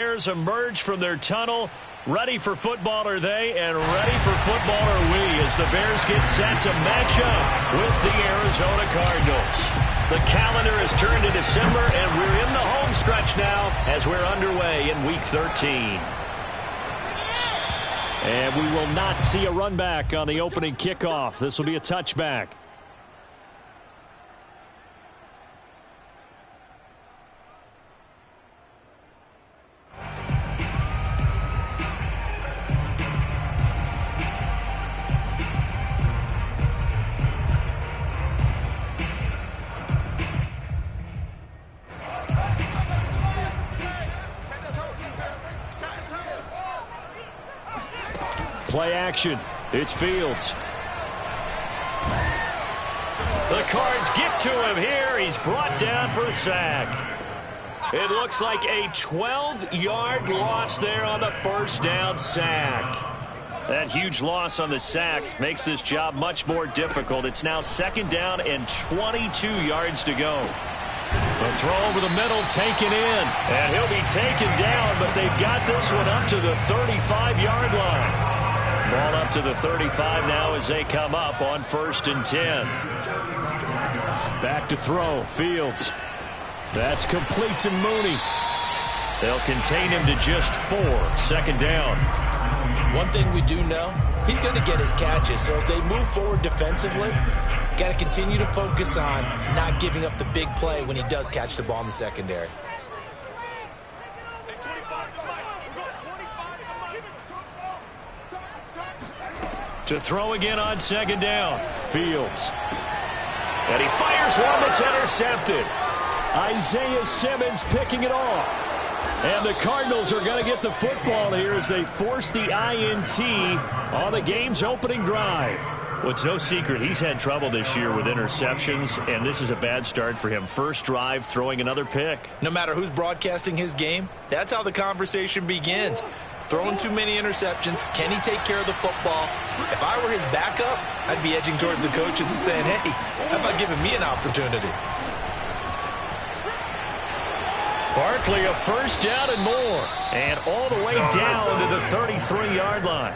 Bears emerge from their tunnel. Ready for football are they, and ready for football are we as the Bears get set to match up with the Arizona Cardinals. The calendar has turned to December, and we're in the home stretch now as we're underway in Week 13. And we will not see a run back on the opening kickoff. This will be a touchback. Play action. It's Fields. The Cards get to him here. He's brought down for a sack. It looks like a 12-yard loss there on the first down sack. That huge loss on the sack makes this job much more difficult. It's now second down and 22 yards to go. The throw over the middle taken in. And he'll be taken down, but they've got this one up to the 35-yard line. Ball up to the 35 now as they come up on 1st and 10. Back to throw. Fields. That's complete to Mooney. They'll contain him to just 4. Second down. One thing we do know, he's going to get his catches. So as they move forward defensively, got to continue to focus on not giving up the big play when he does catch the ball in the secondary. To throw again on second down. Fields. And he fires one that's intercepted. Isaiah Simmons picking it off. And the Cardinals are going to get the football here as they force the INT on the game's opening drive. Well, it's no secret he's had trouble this year with interceptions, and this is a bad start for him. First drive, throwing another pick. No matter who's broadcasting his game, that's how the conversation begins. Throwing too many interceptions. Can he take care of the football? If I were his backup, I'd be edging towards the coaches and saying, hey, how about giving me an opportunity? Barkley, a first down and more. And all the way down to the 33-yard line.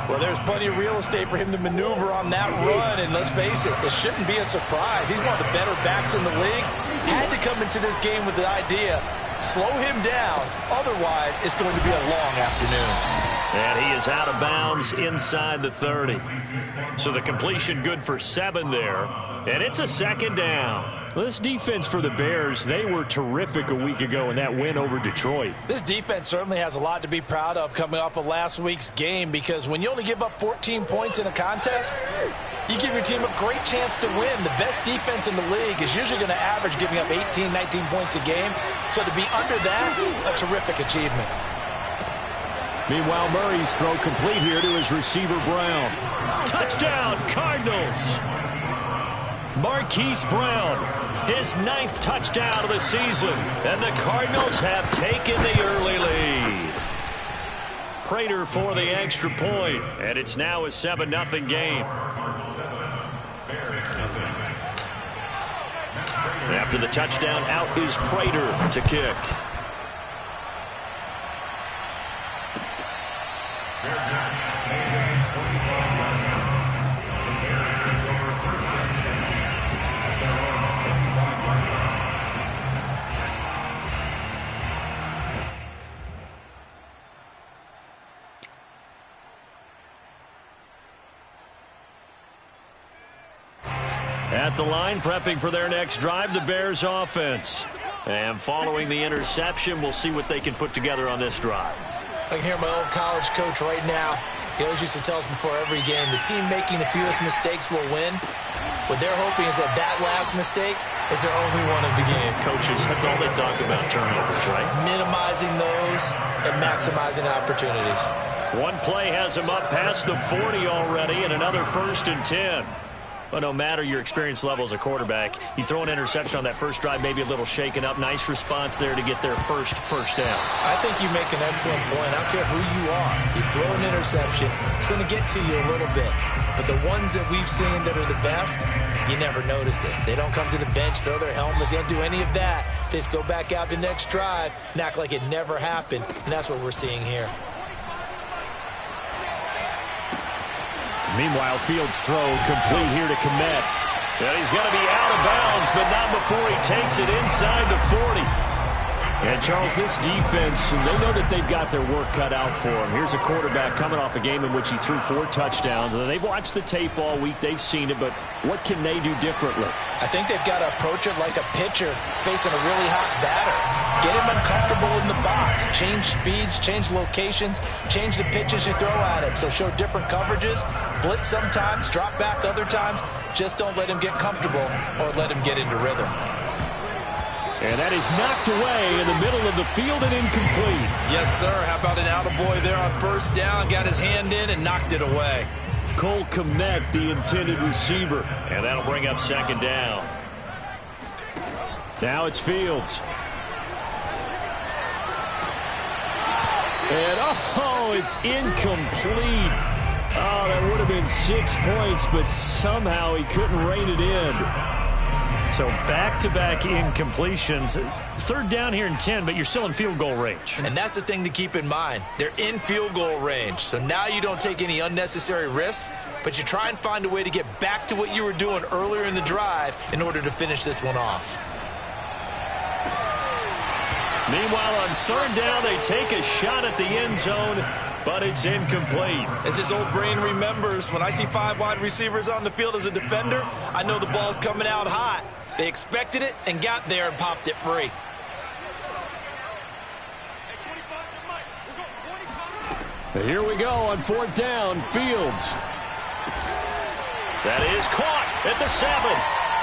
Well, there's plenty of real estate for him to maneuver on that run. And let's face it, it shouldn't be a surprise. He's one of the better backs in the league. Had to come into this game with the idea, slow him down. Otherwise, it's going to be a long afternoon. And he is out of bounds inside the 30. So the completion good for 7 there. And it's a second down. This defense for the Bears, they were terrific a week ago in that win over Detroit. This defense certainly has a lot to be proud of coming off of last week's game, because when you only give up 14 points in a contest, you give your team a great chance to win. The best defense in the league is usually going to average giving up 18, 19 points a game. So to be under that, a terrific achievement. Meanwhile, Murray's throw complete here to his receiver, Brown. Touchdown, Cardinals! Marquise Brown, his 9th touchdown of the season. And the Cardinals have taken the early lead. Prater for the extra point, and it's now a 7-0 game. After the touchdown, out is Prater to kick. At the line, prepping for their next drive, the Bears offense. And following the interception, we'll see what they can put together on this drive. I can hear my old college coach right now. He always used to tell us before every game, the team making the fewest mistakes will win. What they're hoping is that that last mistake is their only one of the game. Coaches, that's all they talk about, turnovers, right? Minimizing those and maximizing opportunities. One play has him up past the 40 already, and another 1st and 10. Well, no matter your experience level as a quarterback, you throw an interception on that first drive, maybe a little shaken up. Nice response there to get their first down. I think you make an excellent point. I don't care who you are. You throw an interception, it's going to get to you a little bit. But the ones that we've seen that are the best, you never notice it. They don't come to the bench, throw their helmets. They don't do any of that. They just go back out the next drive and act like it never happened. And that's what we're seeing here. Meanwhile, Fields' throw complete here to Kmet. And he's going to be out of bounds, but not before he takes it inside the 40. And, Charles, this defense, they know that they've got their work cut out for them. Here's a quarterback coming off a game in which he threw 4 touchdowns. And they've watched the tape all week. They've seen it, but what can they do differently? I think they've got to approach it like a pitcher facing a really hot batter. Get him uncomfortable in the box. Change speeds, change locations, change the pitches you throw at him. So show different coverages, blitz sometimes, drop back other times. Just don't let him get comfortable or let him get into rhythm. And that is knocked away in the middle of the field and incomplete. Yes, sir. How about an attaboy there on first down? Got his hand in and knocked it away. Cole Kmet, the intended receiver. And that'll bring up second down. Now it's Fields. And, oh, it's incomplete. Oh, that would have been 6 points, but somehow he couldn't rein it in. So back-to-back incompletions. Third down here in 10, but you're still in field goal range. And that's the thing to keep in mind. They're in field goal range. So now you don't take any unnecessary risks, but you try and find a way to get back to what you were doing earlier in the drive in order to finish this one off. Meanwhile, on third down, they take a shot at the end zone, but it's incomplete. As his old brain remembers, when I see 5 wide receivers on the field as a defender, I know the ball's coming out hot. They expected it and got there and popped it free. Here we go on fourth down, Fields. That is caught at the 7.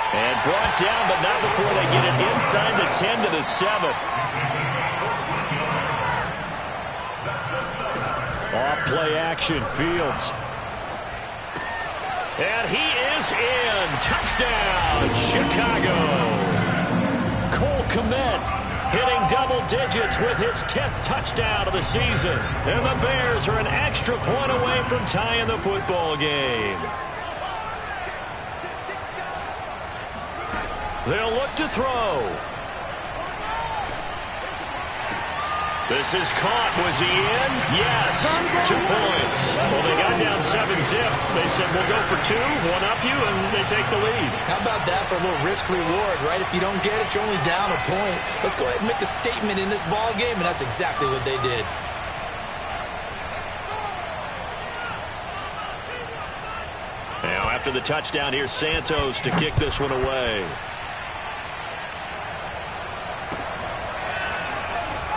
And brought down, but not before they get it inside the 10 to the 7. Off play action, Fields. And he is in. Touchdown, Chicago. Cole Kmet hitting double digits with his 10th touchdown of the season. And the Bears are an extra point away from tying the football game. They'll look to throw. This is caught. Was he in? Yes. 2 points. Well, they got down 7-zip. They said, we'll go for 2, one up you, and they take the lead. How about that for a little risk-reward, right? If you don't get it, you're only down a point. Let's go ahead and make a statement in this ball game, and that's exactly what they did. Now, after the touchdown, here's Santos to kick this one away.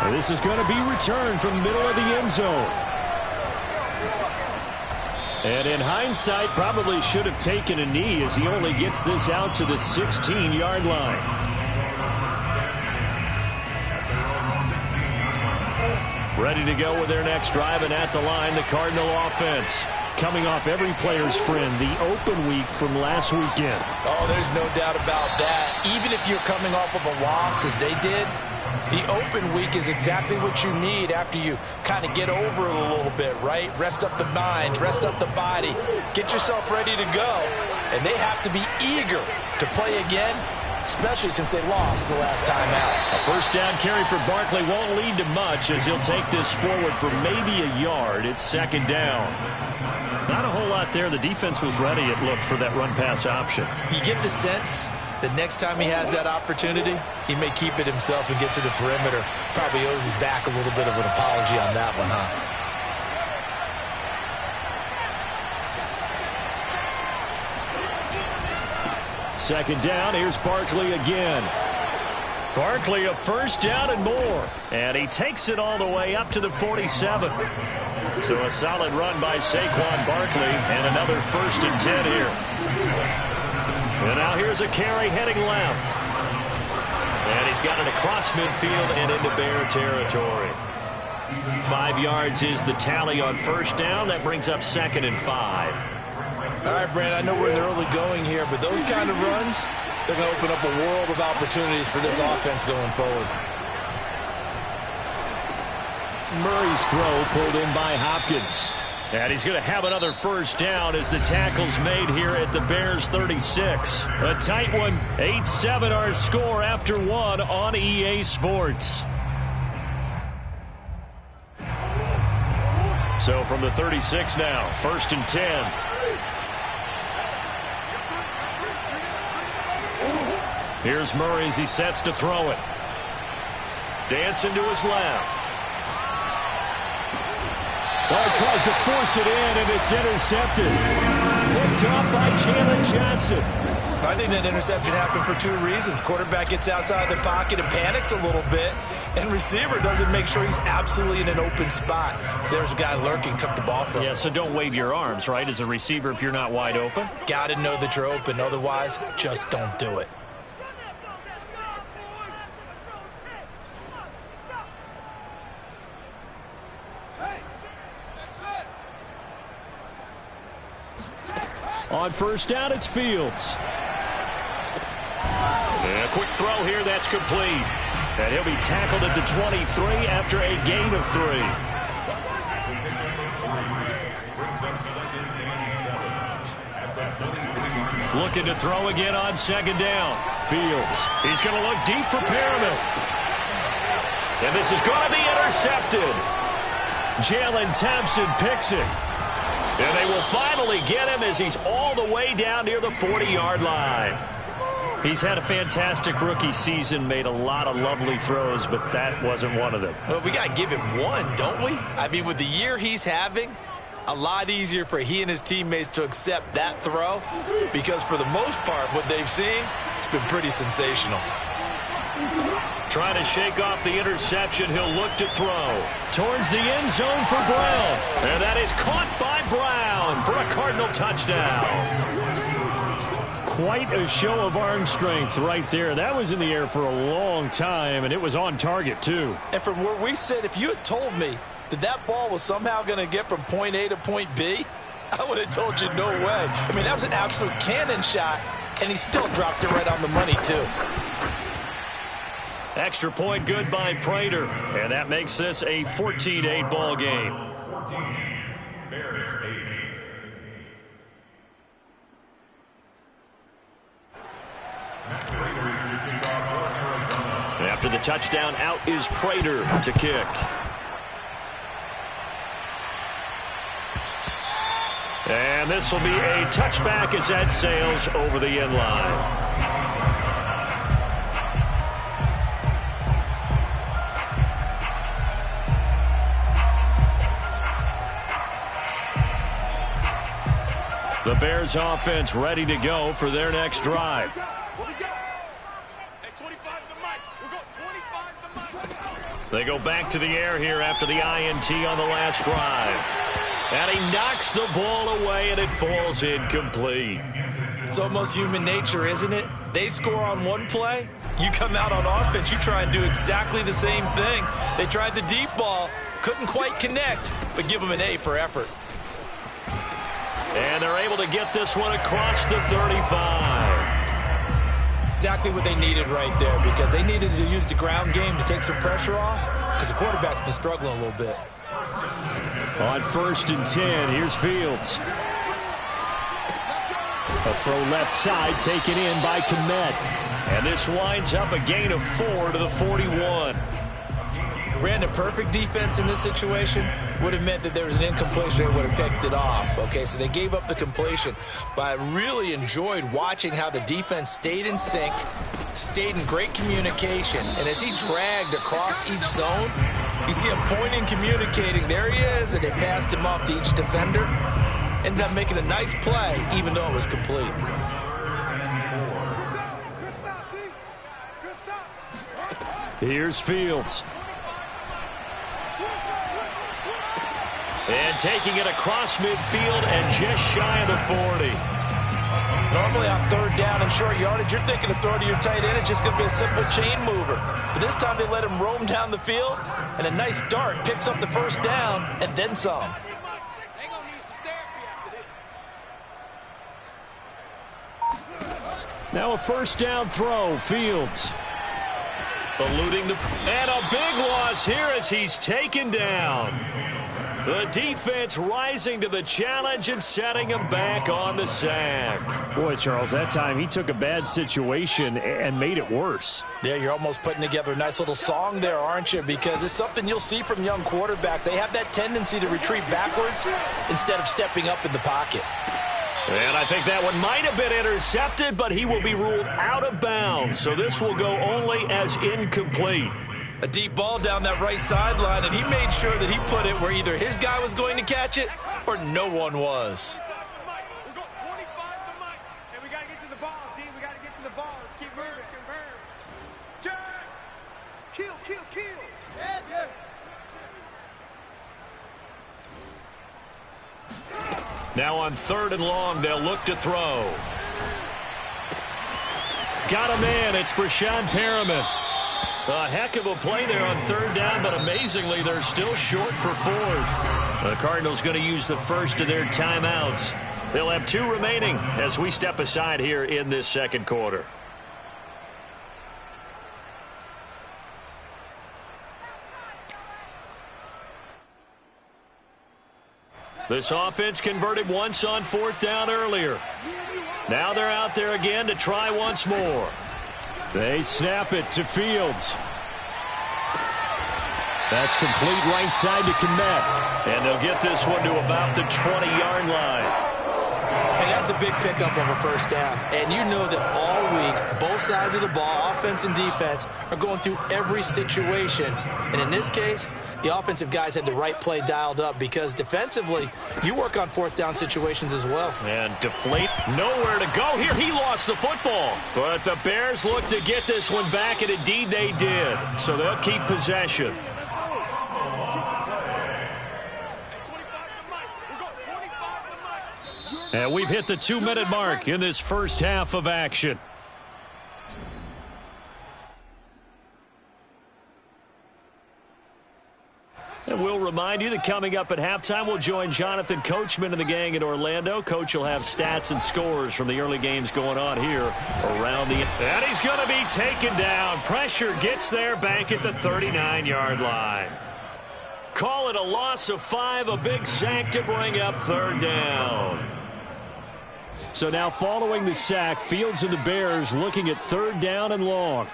And this is going to be returned from the middle of the end zone. And in hindsight, probably should have taken a knee as he only gets this out to the 16-yard line. Ready to go with their next drive, and at the line, the Cardinal offense. Coming off every player's friend, the open week from last weekend. Oh, there's no doubt about that. Even if you're coming off of a loss as they did, the open week is exactly what you need after you kind of get over it a little bit, right? Rest up the mind, rest up the body, get yourself ready to go. And they have to be eager to play again, especially since they lost the last time out. A first down carry for Barkley won't lead to much as he'll take this forward for maybe a yard. It's second down. Not a whole lot there. The defense was ready, it looked, for that run-pass option. You get the sense that next time he has that opportunity, he may keep it himself and get to the perimeter. Probably owes his back a little bit of an apology on that one, huh? Second down, here's Barkley again. Barkley a first down and more. And he takes it all the way up to the 47. So a solid run by Saquon Barkley and another 1st and 10 here. And now here's a carry heading left. And he's got it across midfield and into Bear territory. 5 yards is the tally on first down. That brings up 2nd and 5. All right, Brandon, I know we're in the early going here, but those kind of runs, they're going to open up a world of opportunities for this offense going forward. Murray's throw pulled in by Hopkins. And he's going to have another first down as the tackle's made here at the Bears 36. A tight one, 8-7 our score after one on EA Sports. So from the 36 now, 1st and 10. Here's Murray as he sets to throw it. Dancing to his left. Oh, tries to force it in, and it's intercepted. Picked off by Jalen Johnson. I think that interception happened for two reasons. Quarterback gets outside the pocket and panics a little bit, and receiver doesn't make sure he's absolutely in an open spot. So there's a guy lurking, took the ball from him. Yeah, so don't wave your arms, right, as a receiver if you're not wide open. Got to know that you're open. Otherwise, just don't do it. On first down, it's Fields. And a quick throw here, that's complete. And he'll be tackled at the 23 after a gain of 3. Looking to throw again on 2nd down. Fields. He's going to look deep for Perriman. And this is going to be intercepted. Jalen Thompson picks it. And they will finally get him as he's all the way down near the 40-yard line. He's had a fantastic rookie season, made a lot of lovely throws, but that wasn't one of them. Well, we got to give him one, don't we? I mean, with the year he's having, a lot easier for he and his teammates to accept that throw because for the most part, what they've seen, it's been pretty sensational. Trying to shake off the interception. He'll look to throw. Towards the end zone for Brown. And that is caught by Brown for a Cardinal touchdown. Quite a show of arm strength right there. That was in the air for a long time, and it was on target, too. And from where we sit, if you had told me that that ball was somehow going to get from point A to point B, I would have told you no way. I mean, that was an absolute cannon shot, and he still dropped it right on the money, too. Extra point good by Prater. And that makes this a 14-8 ball game. 14, Bears 8. After the touchdown, out is Prater to kick. And this will be a touchback as that sails over the end line. The Bears offense ready to go for their next drive. They go back to the air here after the INT on the last drive. And he knocks the ball away, and it falls incomplete. It's almost human nature, isn't it? They score on one play. You come out on offense, you try and do exactly the same thing. They tried the deep ball, couldn't quite connect, but give them an A for effort. And they're able to get this one across the 35. Exactly what they needed right there because they needed to use the ground game to take some pressure off because the quarterback's been struggling a little bit. On 1st and 10, here's Fields. A throw left side taken in by Kmet. And this winds up a gain of 4 to the 41. Ran a perfect defense in this situation would have meant that there was an incompletion. They would have picked it off. Okay, so they gave up the completion. But I really enjoyed watching how the defense stayed in sync, stayed in great communication. And as he dragged across each zone, you see him pointing, communicating. There he is, and they passed him off to each defender. Ended up making a nice play, even though it was complete. Here's Fields. And taking it across midfield and just shy of the 40. Normally on 3rd down and short yardage, you're thinking to throw to your tight end. It's just going to be a simple chain mover. But this time they let him roam down the field, and a nice dart picks up the first down and then some. Now a first down throw, Fields. Eluding and a big loss here as he's taken down. The defense rising to the challenge and setting him back on the sack. Boy, Charles, that time he took a bad situation and made it worse. Yeah, you're almost putting together a nice little song there, aren't you? Because it's something you'll see from young quarterbacks. They have that tendency to retreat backwards instead of stepping up in the pocket. And I think that one might have been intercepted, but he will be ruled out of bounds. So this will go only as incomplete. A deep ball down that right sideline, and he made sure that he put it where either his guy was going to catch it or no one was. We've got 25 to Mike, and we got to get to the ball, team. We got to get to the ball. Let's keep moving. Jack! Kill, kill, kill. Yes, yes. Now on 3rd and long, they'll look to throw. Got a man. It's Breshad Perriman. A heck of a play there on 3rd down, but amazingly, they're still short for 4th. The Cardinals going to use the first of their timeouts. They'll have 2 remaining as we step aside here in this second quarter. This offense converted once on 4th down earlier. Now they're out there again to try once more. They snap it to Fields. That's complete right side to Kmet. And they'll get this one to about the 20-yard line. And that's a big pickup of a first down. And you know that all week, both sides of the ball, offense and defense, are going through every situation. And in this case, the offensive guys had the right play dialed up because defensively, you work on 4th down situations as well. And deflate, nowhere to go here. He lost the football. But the Bears look to get this one back, and indeed they did. So they'll keep possession. And we've hit the 2-minute mark in this first half of action. And we'll remind you that coming up at halftime, we'll join Jonathan Coachman and the gang in Orlando. Coach will have stats and scores from the early games going on here around the... And he's going to be taken down. Pressure gets there back at the 39-yard line. Call it a loss of 5, a big sack to bring up 3rd down. So now following the sack, Fields and the Bears looking at 3rd down and long.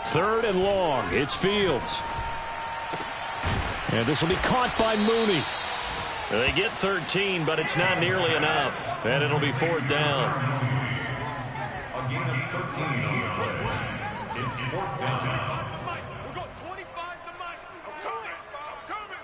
3rd and long. It's Fields. And this will be caught by Mooney. They get 13, but it's not nearly enough. And it'll be 4th down. A gain of 13 It's 4th down. We've got 25 to Mike. I'm coming.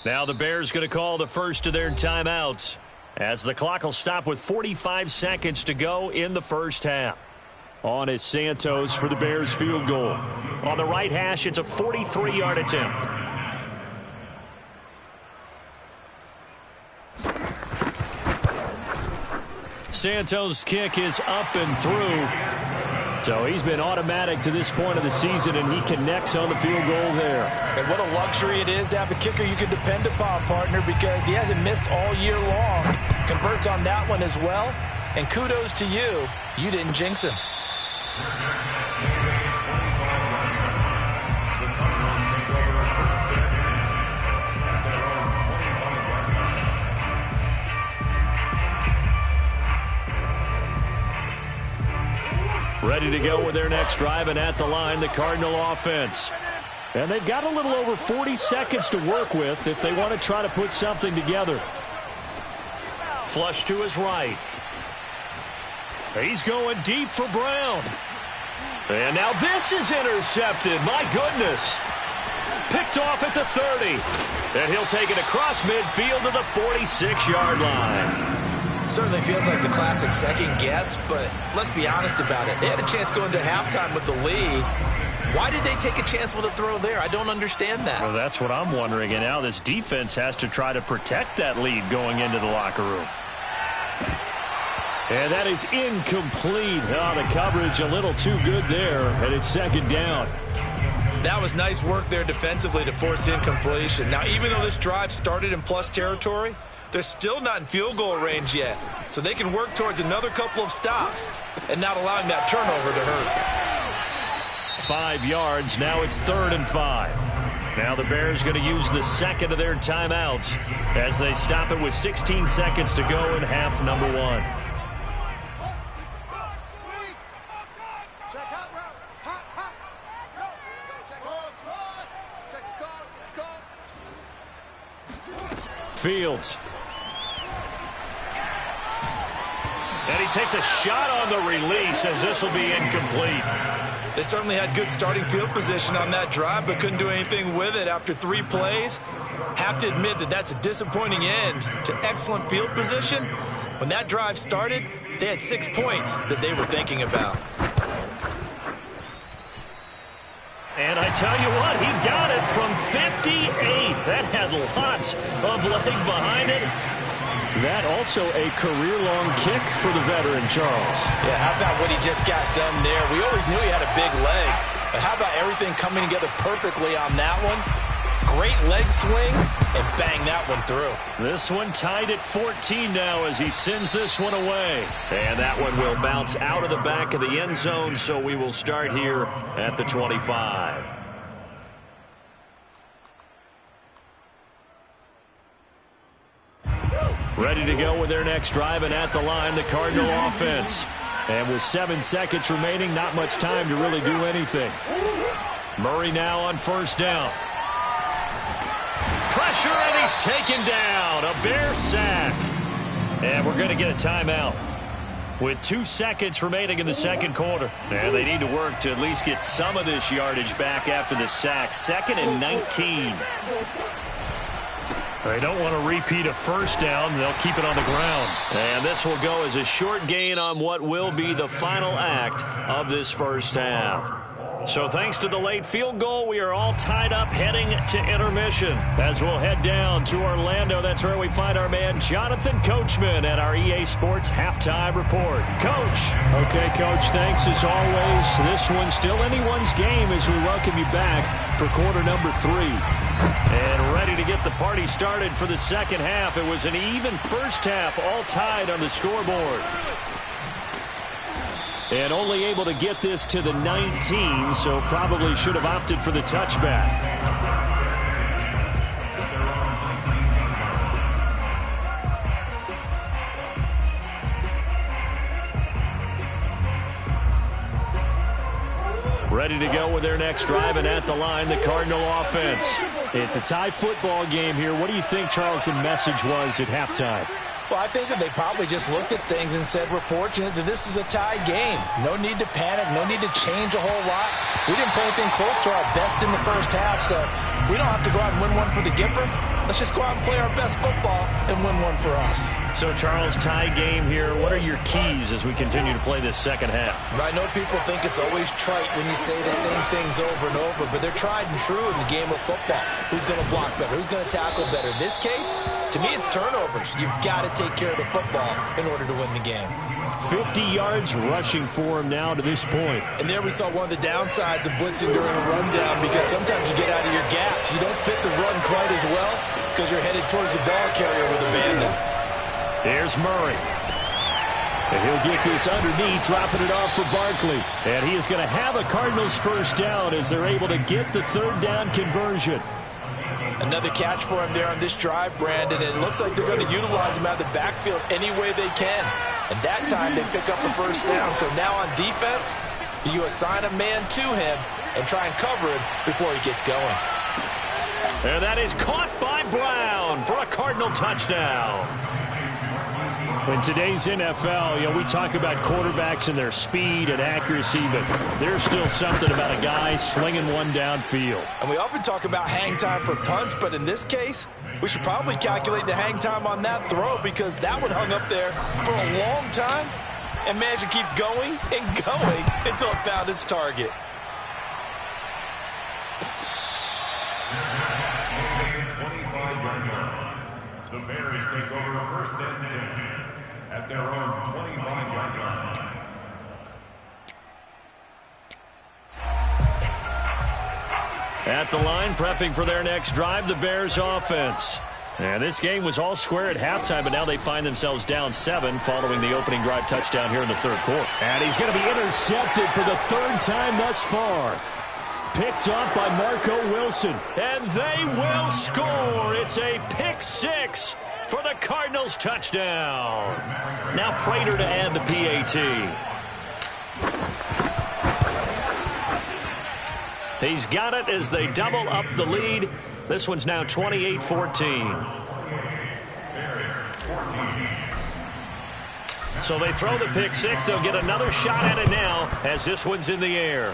Now the Bears going to call the first of their timeouts as the clock will stop with 45 seconds to go in the first half. On is Santos for the Bears field goal. On the right hash, it's a 43-yard attempt. Santos' kick is up and through. So he's been automatic to this point of the season, and he connects on the field goal there. And what a luxury it is to have a kicker you can depend upon, partner, because he hasn't missed all year long. Converts on that one as well. And kudos to you. You didn't jinx him. Ready to go with their next drive, and at the line, the Cardinal offense. And they've got a little over 40 seconds to work with if they want to try to put something together. Flush to his right. He's going deep for Brown. And now this is intercepted. My goodness. Picked off at the 30. And he'll take it across midfield to the 46-yard line. Certainly feels like the classic second guess, but let's be honest about it. They had a chance going to halftime with the lead, Why did they take a chance with a throw there? I don't understand that. Well, that's what I'm wondering. And now this defense has to try to protect that lead going into the locker room. And that is incomplete. Oh, the coverage a little too good there, and it's second down. That was nice work there defensively to force incompletion. Now, even though this drive started in plus territory, they're still not in field goal range yet. So they can work towards another couple of stops and not allowing that turnover to hurt. 5 yards. Now it's 3rd and 5. Now the Bears going to use the second of their timeouts as they stop it with 16 seconds to go in half number 1. Fields. And he takes a shot on the release as this will be incomplete. They certainly had good starting field position on that drive, but couldn't do anything with it after 3 plays. Have to admit that that's a disappointing end to excellent field position. When that drive started, they had 6 points that they were thinking about. And I tell you what, he got it from 58. That had lots of leg behind it. That also a career-long kick for the veteran, Charles. Yeah, how about what he just got done there? We always knew he had a big leg. But how about everything coming together perfectly on that one? Great leg swing, and bang that one through. This one tied at 14 now as he sends this one away. And that one will bounce out of the back of the end zone, so we will start here at the 25. Ready to go with their next drive, and at the line, the Cardinal offense. And with 7 seconds remaining, not much time to really do anything. Murray now on first down. Pressure, and he's taken down. A Bear sack. And we're going to get a timeout with 2 seconds remaining in the second quarter. And they need to work to at least get some of this yardage back after the sack. 2nd and 19. They don't want to repeat a first down. They'll keep it on the ground. And this will go as a short gain on what will be the final act of this first half. So thanks to the late field goal, we are all tied up heading to intermission. As we'll head down to Orlando, that's where we find our man Jonathan Coachman at our EA Sports Halftime Report. Coach. Okay, Coach, thanks as always. This one's still anyone's game as we welcome you back for quarter number 3. And ready to get the party started for the second half. It was an even first half, all tied on the scoreboard. And only able to get this to the 19, so probably should have opted for the touchback. Ready to go with their next drive, and at the line, the Cardinal offense. It's a tie football game here. What do you think, Charles, the message was at halftime? Well, I think that they probably just looked at things and said, we're fortunate that this is a tie game. No need to panic. No need to change a whole lot. We didn't play anything close to our best in the first half, so we don't have to go out and win one for the Gipper. Let's just go out and play our best football and win one for us. So, Charles, tie game here. What are your keys as we continue to play this second half? I know people think it's always trite when you say the same things over and over, but they're tried and true in the game of football. Who's going to block better? Who's going to tackle better? In this case, to me, it's turnovers. You've got to take care of the football in order to win the game. 50 yards rushing for him now to this point. And there we saw one of the downsides of blitzing during a rundown, because sometimes you get out of your gaps. You don't fit the run quite as well because you're headed towards the ball carrier with abandon. There's Murray. And he'll get this underneath, dropping it off for Barkley. And he is going to have a Cardinals first down as they're able to get the third down conversion. Another catch for him there on this drive, Brandon. It looks like they're going to utilize him out of the backfield any way they can. And that time they pick up a first down. So now on defense, do you assign a man to him and try and cover him before he gets going? And that is caught by Brown for a Cardinal touchdown. In today's NFL, we talk about quarterbacks and their speed and accuracy, but there's still something about a guy slinging one downfield. And we often talk about hang time for punts, but in this case, we should probably calculate the hang time on that throw, because that one hung up there for a long time and managed to keep going and going until it found its target. The Bears take over first and 10 at their own 25-yard line. At the line, prepping for their next drive, the Bears offense. And this game was all square at halftime, but now they find themselves down 7 following the opening drive touchdown here in the third quarter. And he's going to be intercepted for the third time thus far. Picked off by Marco Wilson. And they will score. It's a pick 6 for the Cardinals touchdown. Now Prater to add the PAT. He's got it as they double up the lead. This one's now 28-14. So they throw the pick 6. They'll get another shot at it now as this one's in the air.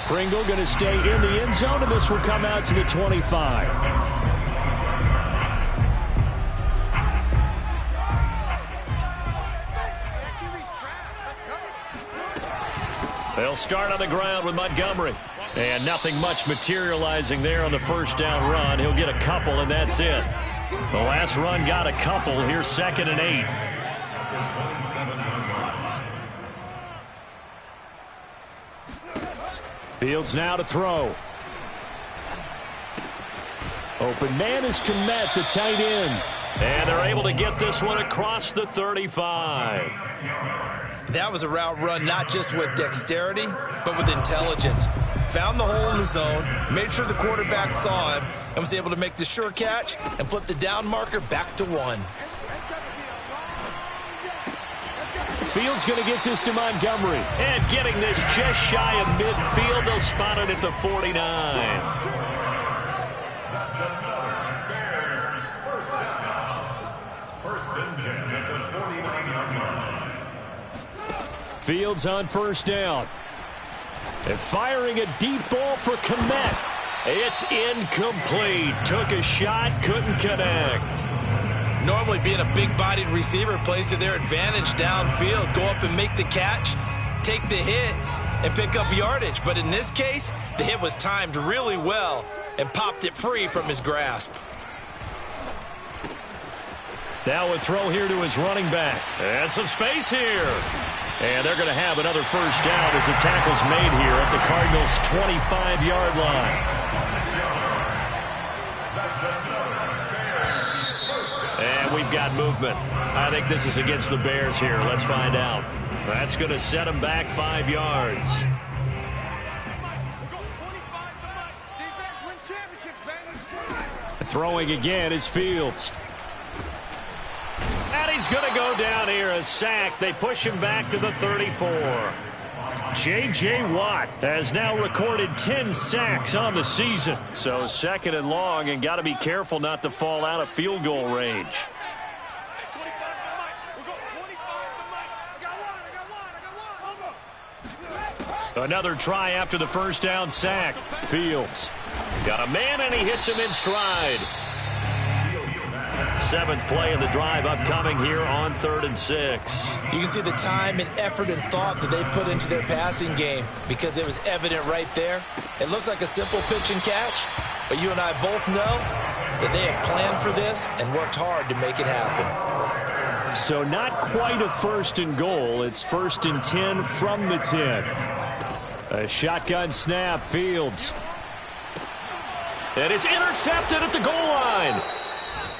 Pringle going to stay in the end zone, and this will come out to the 25. They'll start on the ground with Montgomery. And nothing much materializing there on the first down run. He'll get a couple, and that's it. The last run got a couple. Here's 2nd and 8. Fields now to throw. Open man is Kmet, the tight end. And they're able to get this one across the 35. That was a route run not just with dexterity, but with intelligence. Found the hole in the zone, made sure the quarterback saw him, and was able to make the sure catch and flip the down marker back to 1. Fields going to get this to Montgomery. And getting this just shy of midfield. They'll spot it at the 49. That's another Bears first down. First and 10 at the 49-yard line. Fields on first down. And firing a deep ball for Kmet. It's incomplete. Took a shot, couldn't connect. Normally being a big-bodied receiver plays to their advantage downfield. Go up and make the catch, take the hit, and pick up yardage. But in this case, the hit was timed really well and popped it free from his grasp. Now a throw here to his running back. And some space here. And they're going to have another first down as the tackle's made here at the Cardinals' 25-yard line. And we've got movement. I think this is against the Bears here. Let's find out. That's going to set them back 5 yards. Throwing again is Fields. And he's going to go down here, a sack. They push him back to the 34. J.J. Watt has now recorded 10 sacks on the season. So 2nd and long, and got to be careful not to fall out of field goal range. Another try after the first down sack. Fields got a man, and he hits him in stride. 7th play of the drive upcoming here on 3rd and 6. You can see the time and effort and thought that they put into their passing game because it was evident right there. It looks like a simple pitch and catch, but you and I both know that they have planned for this and worked hard to make it happen. So not quite a 1st and goal. It's 1st and 10 from the 10. A shotgun snap, Fields. And it's intercepted at the goal line.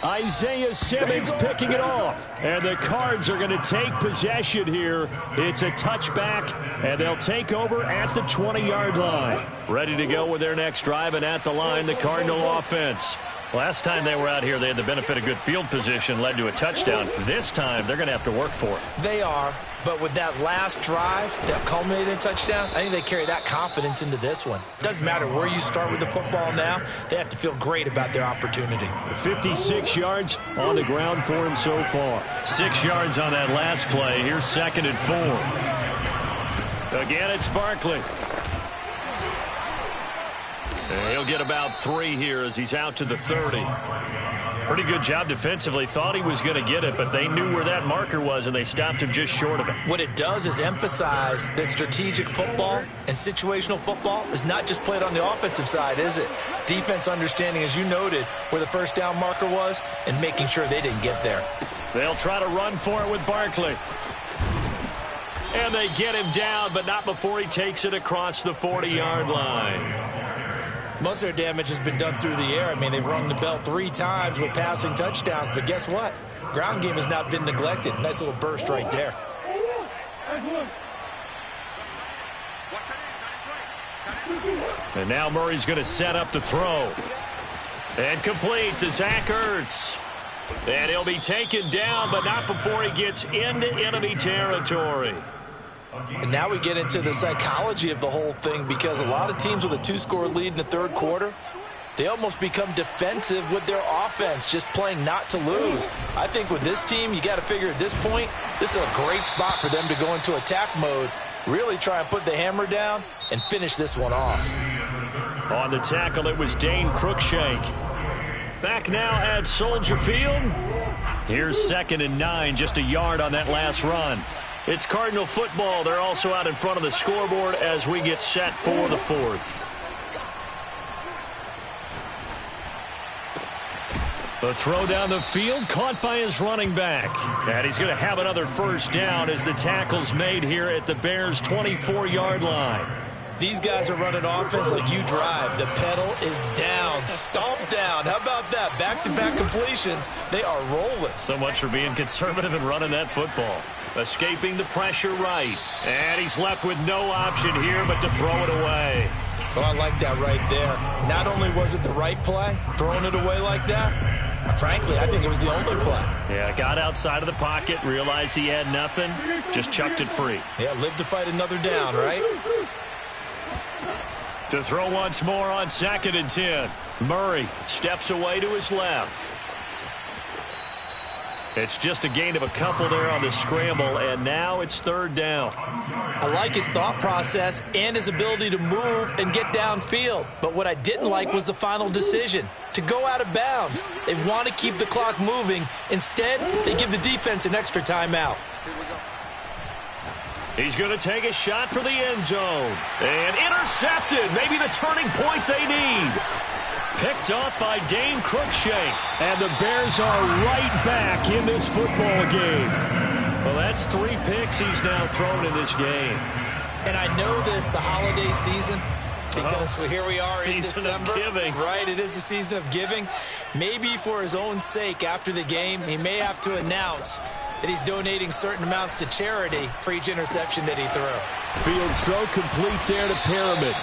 Isaiah Simmons picking it off. And the Cards are going to take possession here. It's a touchback, and they'll take over at the 20-yard line. Ready to go with their next drive, and at the line, the Cardinal offense. Last time they were out here, they had the benefit of good field position, led to a touchdown. This time, they're going to have to work for it. They are, but with that last drive that culminated in a touchdown, I think they carry that confidence into this one. Doesn't matter where you start with the football now, they have to feel great about their opportunity. 56 yards on the ground for him so far. 6 yards on that last play. Here's 2nd and 4. Again, it's Barkley. And he'll get about 3 here as he's out to the 30. Pretty good job defensively. Thought he was going to get it, but they knew where that marker was, and they stopped him just short of it. What it does is emphasize that strategic football and situational football is not just played on the offensive side, is it? Defense understanding, as you noted, where the first down marker was and making sure they didn't get there. They'll try to run for it with Barkley. And they get him down, but not before he takes it across the 40-yard line. Most of their damage has been done through the air. I mean, they've rung the bell 3 times with passing touchdowns, but guess what? Ground game has not been neglected. Nice little burst right there. And now Murray's going to set up to throw. And complete to Zach Ertz. And he'll be taken down, but not before he gets into enemy territory. And now we get into the psychology of the whole thing, because a lot of teams with a 2-score lead in the third quarter, they almost become defensive with their offense, just playing not to lose. I think with this team, you got to figure at this point, this is a great spot for them to go into attack mode, really try and put the hammer down and finish this one off. On the tackle, it was Dane Cruikshank. Back now at Soldier Field. Here's 2nd and 9, just a yard on that last run. It's Cardinal football. They're also out in front of the scoreboard as we get set for the 4th. The throw down the field, caught by his running back. And he's going to have another first down as the tackle's made here at the Bears' 24-yard line. These guys are running offense like you drive. The pedal is down, stomp down. How about that? Back-to-back completions. They are rolling. So much for being conservative and running that football. Escaping the pressure right. And he's left with no option here but to throw it away. Oh, I like that right there. Not only was it the right play, throwing it away like that, frankly, I think it was the only play. Yeah, got outside of the pocket, realized he had nothing, just chucked it free. Yeah, live to fight another down, right? To throw once more on 2nd and 10. Murray steps away to his left. It's just a gain of a couple there on the scramble, and now it's 3rd down. I like his thought process and his ability to move and get downfield. But what I didn't like was the final decision, to go out of bounds. They want to keep the clock moving. Instead, they give the defense an extra timeout. He's going to take a shot for the end zone. And intercepted. Maybe the turning point they need. Picked off by Dane Cruikshank. And the Bears are right back in this football game. Well, that's 3 picks he's now thrown in this game. And I know this, the holiday season, because here we are in December. Season of giving. Right, it is the season of giving. Maybe for his own sake after the game, he may have to announce that he's donating certain amounts to charity for each interception that he threw. Fields throw complete there to Perriman.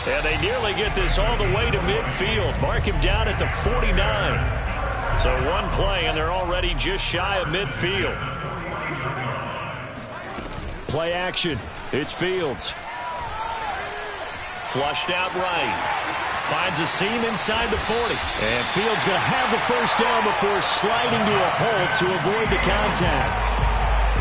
And they nearly get this all the way to midfield. Mark him down at the 49. So one play, and they're already just shy of midfield. Play action. It's Fields. Flushed out right. Finds a seam inside the 40. And Fields going to have the first down before sliding to a hole to avoid the contact.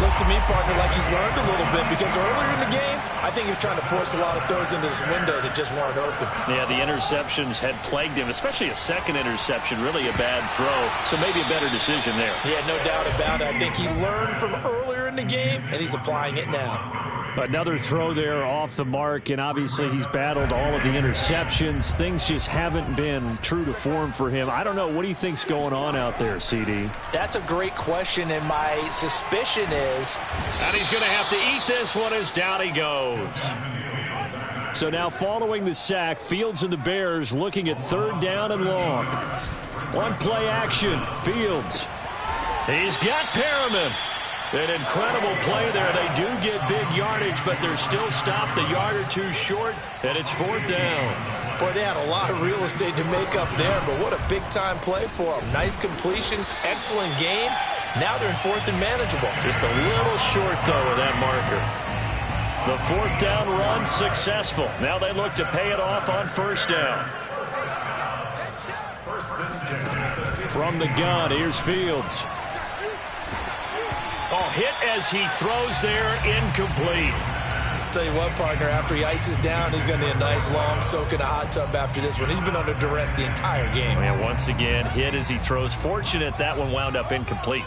Looks to me, partner, like he's learned a little bit, because earlier in the game, I think he was trying to force a lot of throws into his windows that just weren't open. Yeah, the interceptions had plagued him, especially a second interception, really a bad throw. So maybe a better decision there. Yeah, no doubt about it. I think he learned from earlier in the game, and he's applying it now. Another throw there off the mark, and obviously he's battled all of the interceptions. Things just haven't been true to form for him. I don't know. What do you think's going on out there, CD? That's a great question, and my suspicion is... And he's going to have to eat this one as down he goes. So now following the sack, Fields and the Bears looking at 3rd down and long. One play action. Fields. He's got Perriman. An incredible play there. They do get big yardage, but they're still stopped a yard or two short, and it's 4th down. Boy, they had a lot of real estate to make up there, but what a big-time play for them. Nice completion, excellent game. Now they're in 4th and manageable. Just a little short, though, with that marker. The 4th down run successful. Now they look to pay it off on 1st down. From the gun, here's Fields. Oh, hit as he throws there, incomplete. Tell you what, partner, after he ices down, he's going to need a nice long soak in a hot tub after this one. He's been under duress the entire game. And once again, hit as he throws. Fortunate that one wound up incomplete.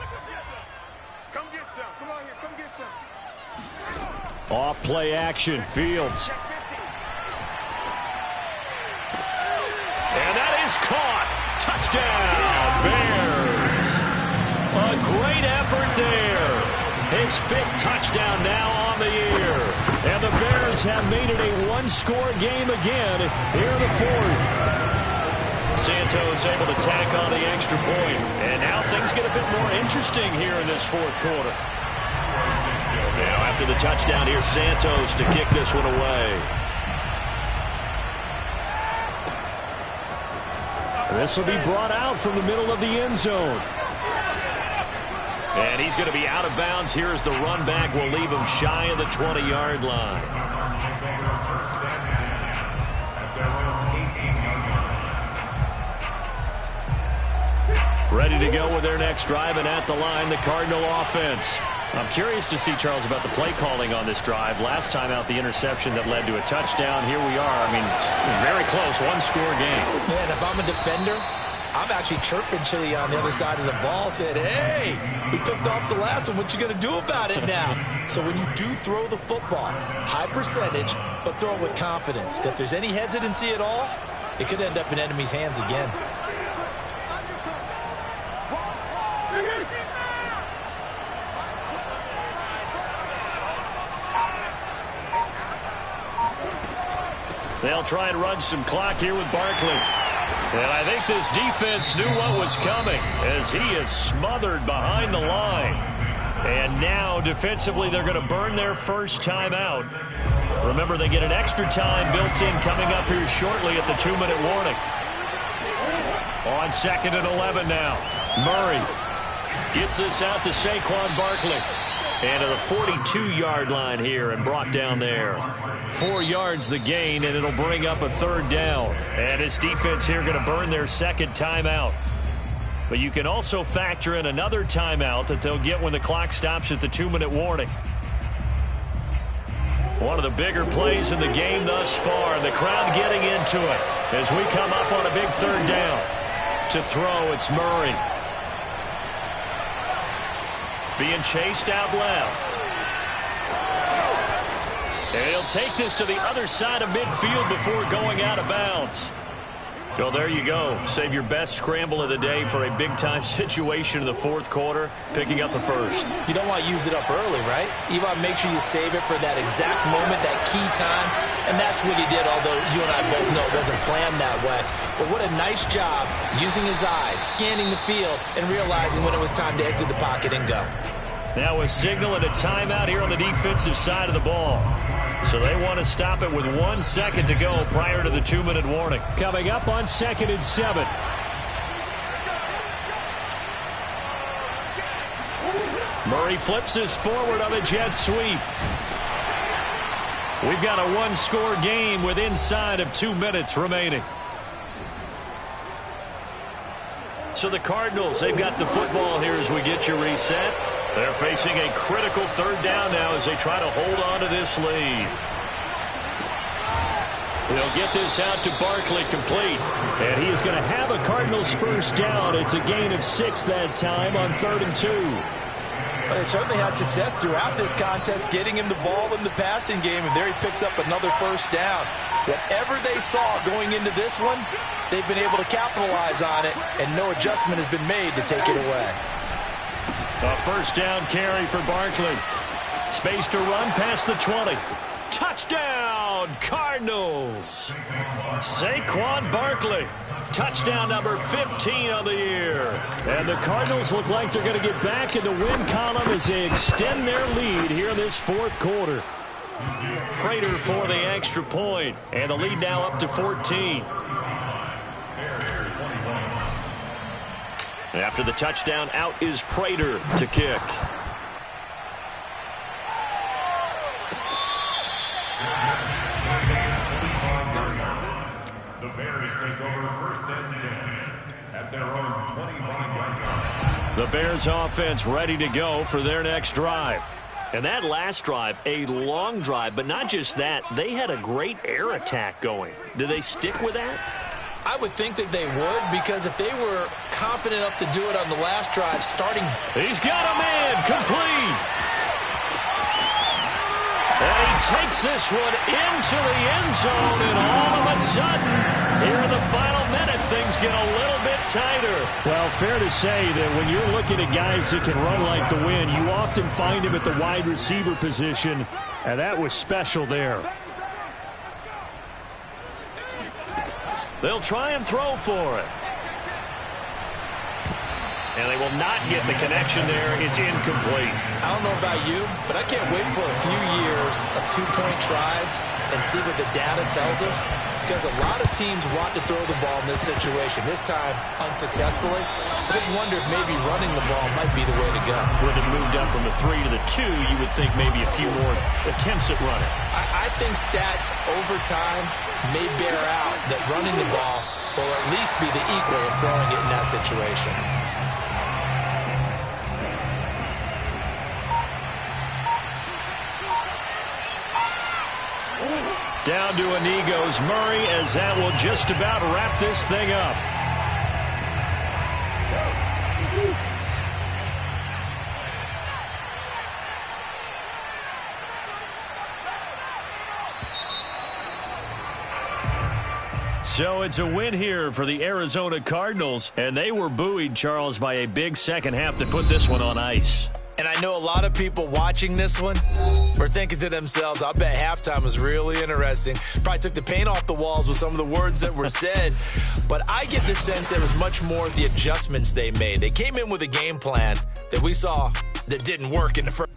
Come get some. Come on here. Come get some. Off play action. Fields. And that is caught. Touchdown, Bears. A great effort there. His 5th touchdown now on the year. And the Bears have made it a one-score game again here in the 4th. Santos able to tack on the extra point. And now things get a bit more interesting here in this 4th quarter. Now after the touchdown, here's Santos to kick this one away. This will be brought out from the middle of the end zone. And he's going to be out of bounds here as the run back will leave him shy of the 20-yard line. Ready to go with their next drive, and at the line, the Cardinal offense. I'm curious to see, Charles, about the play calling on this drive. Last time out, the interception that led to a touchdown. Here we are. I mean, very close, one-score game. Man, if I'm a defender, I'm actually chirping Chili on the other side of the ball, said, hey, we picked off the last one. What you going to do about it now? So when you do throw the football, high percentage, but throw it with confidence. If there's any hesitancy at all, it could end up in enemy's hands again. They'll try and run some clock here with Barkley. And I think this defense knew what was coming as he is smothered behind the line. And now defensively they're going to burn their first timeout. Remember, they get an extra time built in coming up here shortly at the 2-minute warning. On 2nd and 11 now. Murray gets this out to Saquon Barkley. And to the 42-yard line here and brought down there. 4 yards the gain, and it'll bring up a 3rd down. And his defense here going to burn their 2nd timeout. But you can also factor in another timeout that they'll get when the clock stops at the 2-minute warning. One of the bigger plays in the game thus far, and the crowd getting into it as we come up on a big 3rd down. To throw, it's Murray. Being chased out left. And he'll take this to the other side of midfield before going out of bounds. Well, there you go. Save your best scramble of the day for a big-time situation in the 4th quarter, picking up the 1st. You don't want to use it up early, right? You want to make sure you save it for that exact moment, that key time. And that's what he did, although you and I both know it wasn't planned that way. But what a nice job using his eyes, scanning the field, and realizing when it was time to exit the pocket and go. Now a signal and a timeout here on the defensive side of the ball. So they want to stop it with 1 second to go prior to the 2-minute warning. Coming up on 2nd and 7. Murray flips this forward on a jet sweep. We've got a one-score game with inside of 2 minutes remaining. So the Cardinals, they've got the football here as we get you reset. They're facing a critical 3rd down now as they try to hold on to this lead. They'll get this out to Barkley complete. And he is going to have a Cardinals 1st down. It's a gain of 6 that time on 3rd and 2. Well, they certainly had success throughout this contest, getting him the ball in the passing game, and there he picks up another 1st down. Whatever they saw going into this one, they've been able to capitalize on it, and no adjustment has been made to take it away. A 1st down carry for Barkley. Space to run past the 20. Touchdown, Cardinals. Saquon Barkley. Touchdown number 15 on the year. And the Cardinals look like they're going to get back in the win column as they extend their lead here in this 4th quarter. Prater for the extra point. And the lead now up to 14. After the touchdown, out is Prater to kick. The Bears take over 1st and 10 at their own 25-yard line. The Bears offense ready to go for their next drive. And that last drive, a long drive, but not just that, they had a great air attack going. Do they stick with that? I would think that they would, because if they were confident enough to do it on the last drive, starting... He's got a man, complete. And he takes this one into the end zone, and all of a sudden, here in the final minute, things get a little bit tighter. Well, fair to say that when you're looking at guys that can run like the wind, you often find him at the wide receiver position, and that was special there. They'll try and throw for it. And they will not get the connection there. It's incomplete. I don't know about you, but I can't wait for a few years of two-point tries and see what the data tells us, because a lot of teams want to throw the ball in this situation, this time unsuccessfully. I just wonder if maybe running the ball might be the way to go. With it moved up from the 3 to the 2, you would think maybe a few more attempts at running. I think stats over time may bear out that running the ball will at least be the equal of throwing it in that situation. Down to a knee goes Murray, as that will just about wrap this thing up. So it's a win here for the Arizona Cardinals, and they were buoyed, Charles, by a big second half that put this one on ice. And I know a lot of people watching this one were thinking to themselves, I bet halftime was really interesting. Probably took the paint off the walls with some of the words that were said. But I get the sense it was much more the adjustments they made. They came in with a game plan that we saw that didn't work in the first.